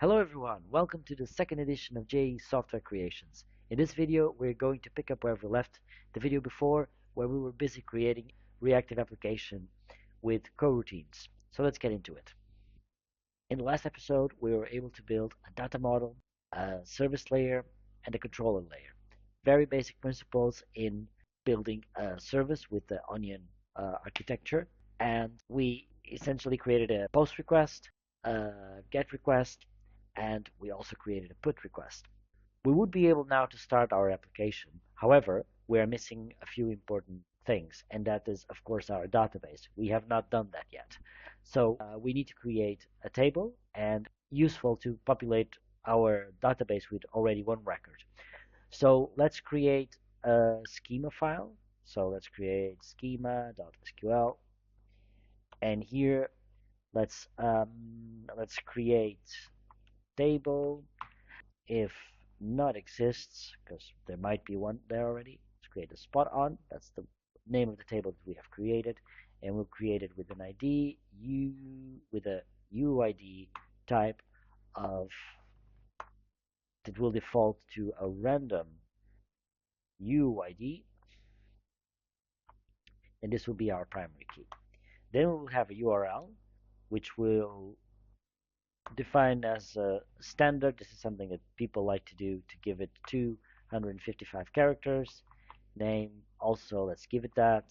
Hello everyone, welcome to the second edition of JE Software Creations. In this video, we're going to pick up where we left the video before, where we were busy creating reactive application with coroutines. So let's get into it. In the last episode, we were able to build a data model, a service layer, and a controller layer. Very basic principles in building a service with the onion architecture. And we essentially created a post request, a get request, and we also created a put request. We would be able now to start our application. However, we are missing a few important things, and that is, of course, our database. We have not done that yet. So we need to create a table and useful to populate our database with already one record. So let's create a schema file. So let's create schema.sql, and here let's create table. If not exists, because there might be one there already, let's create a spot on. That's the name of the table that we have created, and we'll create it with an ID with a UID type of that will default to a random UID, and this will be our primary key. Then we will have a URL, which will define as a standard. This is something that people like to do, to give it 255 characters. Name also, let's give it that,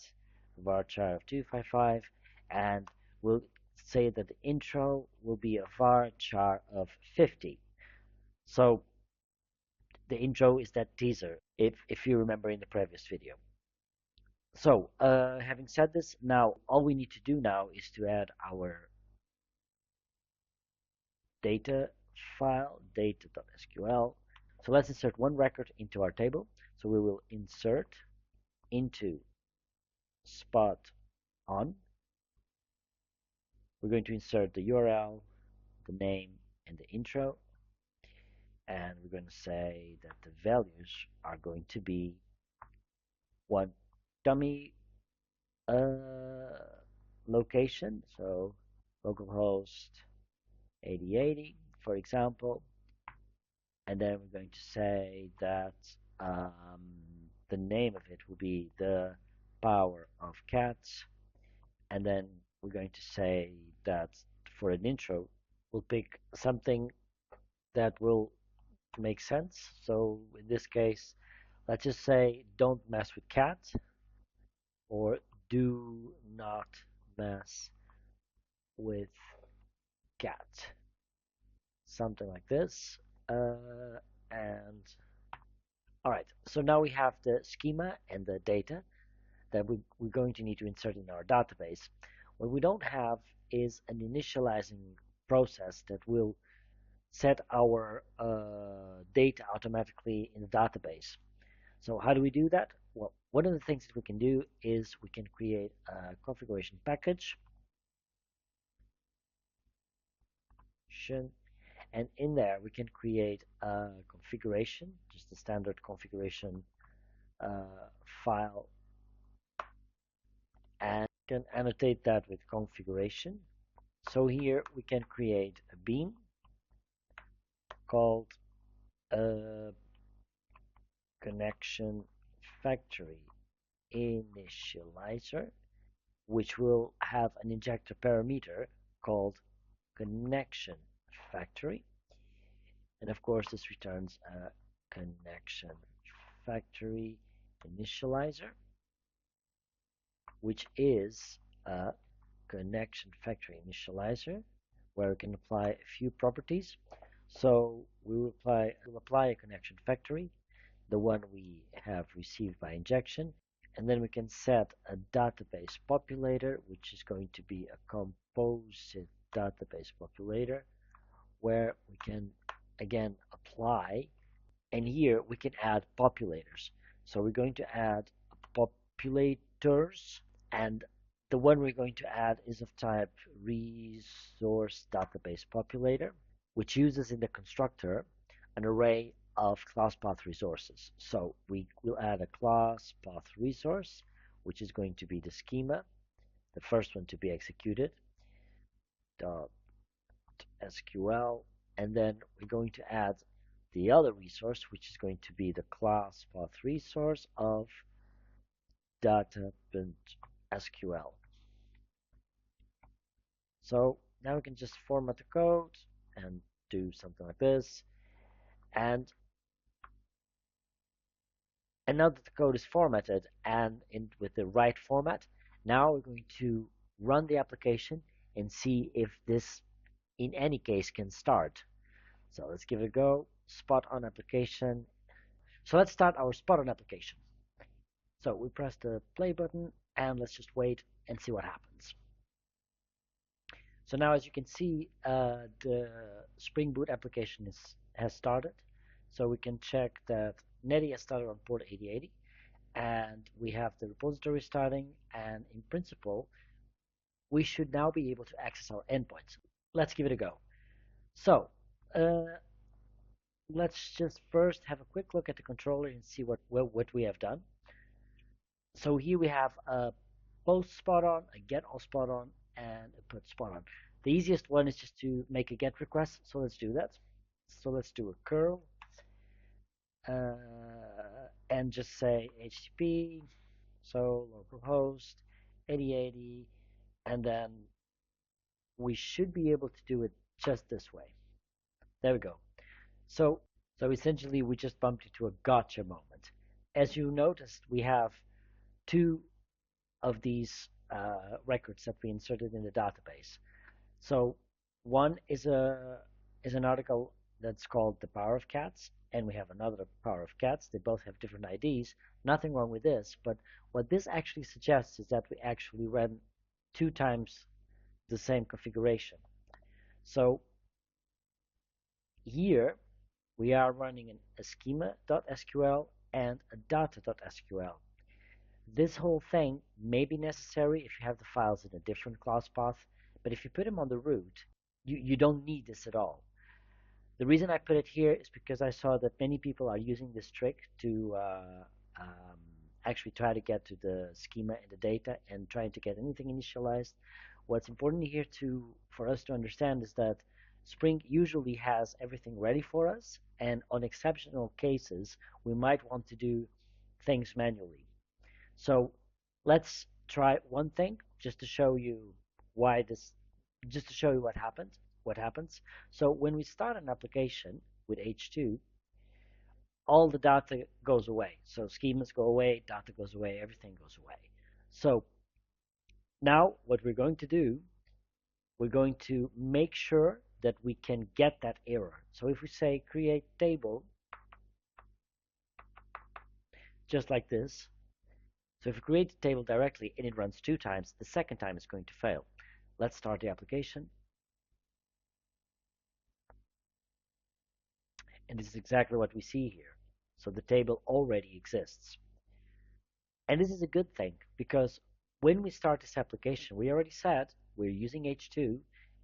varchar of 255, and we'll say that the intro will be a varchar of 50. So the intro is that teaser, if you remember in the previous video. So having said this, now all we need to do now is to add our data file, data.sql. So let's insert one record into our table. So we will insert into spot on. We're going to insert the URL, the name, and the intro. And we're going to say that the values are going to be one dummy location, so localhost 8080, for example. And then we're going to say that the name of it will be the power of cats. And then we're going to say that for an intro, we'll pick something that will make sense. So in this case, let's just say don't mess with cats, or do not mess with cat. Something like this. And all right, so now we have the schema and the data that we're going to need to insert in our database. What we don't have is an initializing process that will set our data automatically in the database. So how do we do that? Well, one of the things that we can do is we can create a configuration package, and in there we can create a configuration, just a standard configuration file, and can annotate that with configuration. So here we can create a bean called connection factory initializer, which will have an injector parameter called connection factory, and of course this returns a connection factory initializer, which is a connection factory initializer where we can apply a few properties. So we will apply a connection factory, the one we have received by injection, and then we can set a database populator, which is going to be a composite database populator, where we can again apply, and here we can add populators. So we're going to add populators, and the one we're going to add is of type resource database populator, which uses in the constructor an array of class path resources. So we will add a class path resource, which is going to be the schema, the first one to be executed, .sql and then we're going to add the other resource, which is going to be the class path resource of data.sql. So now we can just format the code and do something like this. And now that the code is formatted and with the right format, now we're going to run the application and see if this, in any case, can start. So let's give it a go. Spot on application. So let's start our spot on application. So we press the play button and let's just wait and see what happens. So now, as you can see, the Spring Boot application has started. So we can check that Netty has started on port 8080, and we have the repository starting, and in principle, we should now be able to access our endpoints. Let's give it a go. So let's just first have a quick look at the controller and see what we have done. So here we have a post spot on, a get all spot on, and a put spot on. The easiest one is just to make a get request, so let's do that. So let's do a curl and just say HTTP, so localhost 8080, and then we should be able to do it just this way. There we go. So essentially we just bumped into a gotcha moment. As you noticed, we have two of these records that we inserted in the database. So one is an article that's called The Power of Cats, and we have another Power of Cats. They both have different IDs. Nothing wrong with this, but what this actually suggests is that we actually ran 2 times the same configuration. So here we are running a schema.sql and a data.sql. This whole thing may be necessary if you have the files in a different class path, but if you put them on the root, you don't need this at all. The reason I put it here is because I saw that many people are using this trick to actually try to get to the schema and the data and trying to get anything initialized. What's important here for us to understand is that Spring usually has everything ready for us, and on exceptional cases, we might want to do things manually. So let's try one thing just to show you just to show you what happens. So when we start an application with H2, all the data goes away. So schemas go away, data goes away, everything goes away. So now what we're going to do, we're going to make sure that we can get that error. So if we say create table, just like this, so if we create the table directly and it runs 2 times, the second time it's going to fail. Let's start the application. And this is exactly what we see here. So the table already exists. And this is a good thing, because when we start this application, we already said we're using H2,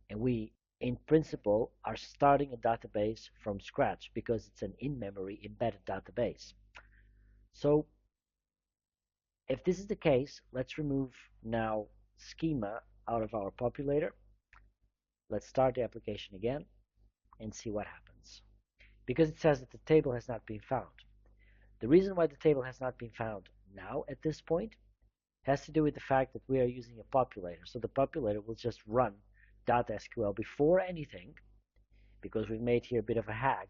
and we, in principle, are starting a database from scratch because it's an in-memory embedded database. So if this is the case, let's remove now schema out of our populator. Let's start the application again and see what happens. Because it says that the table has not been found. The reason why the table has not been found now at this point has to do with the fact that we are using a populator. So the populator will just run .SQL before anything, because we've made here a bit of a hack,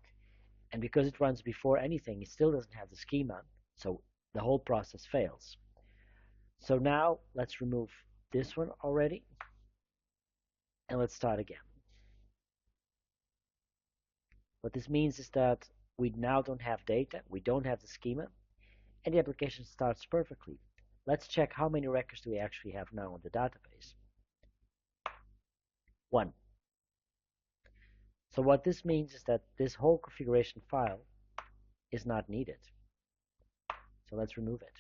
and because it runs before anything, it still doesn't have the schema, so the whole process fails. So now let's remove this one already, and let's start again. What this means is that we now don't have data, we don't have the schema, and the application starts perfectly. Let's check how many records do we actually have now on the database. 1. So what this means is that this whole configuration file is not needed. So let's remove it.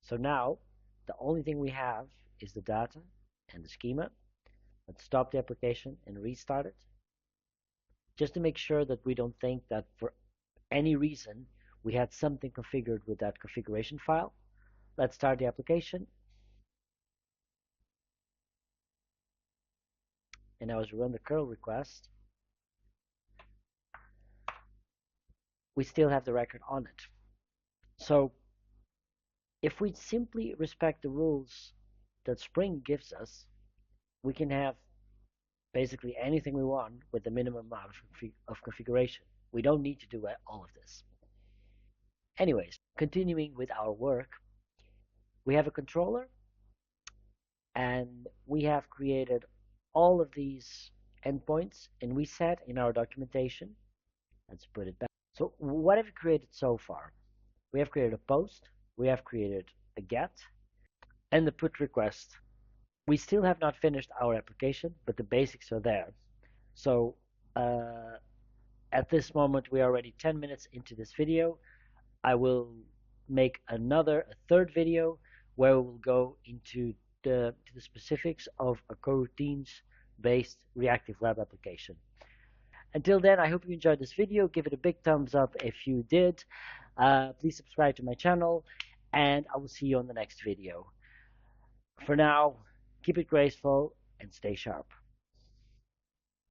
So now the only thing we have is the data and the schema. Let's stop the application and restart it, just to make sure that we don't think that for any reason we had something configured with that configuration file. Let's start the application. And now as we run the curl request, we still have the record on it. So if we simply respect the rules that Spring gives us, we can have basically anything we want with the minimum amount of configuration. We don't need to do all of this. Anyways, continuing with our work, we have a controller and we have created all of these endpoints and we set in our documentation. Let's put it back. So what have we created so far? We have created a post, we have created a get, and the put request. We still have not finished our application, but the basics are there. So at this moment, we are already 10 minutes into this video. I will make a third video, where we will go into the specifics of a coroutines-based reactive web application. Until then, I hope you enjoyed this video. Give it a big thumbs up if you did. Please subscribe to my channel, and I will see you on the next video. For now, keep it graceful and stay sharp.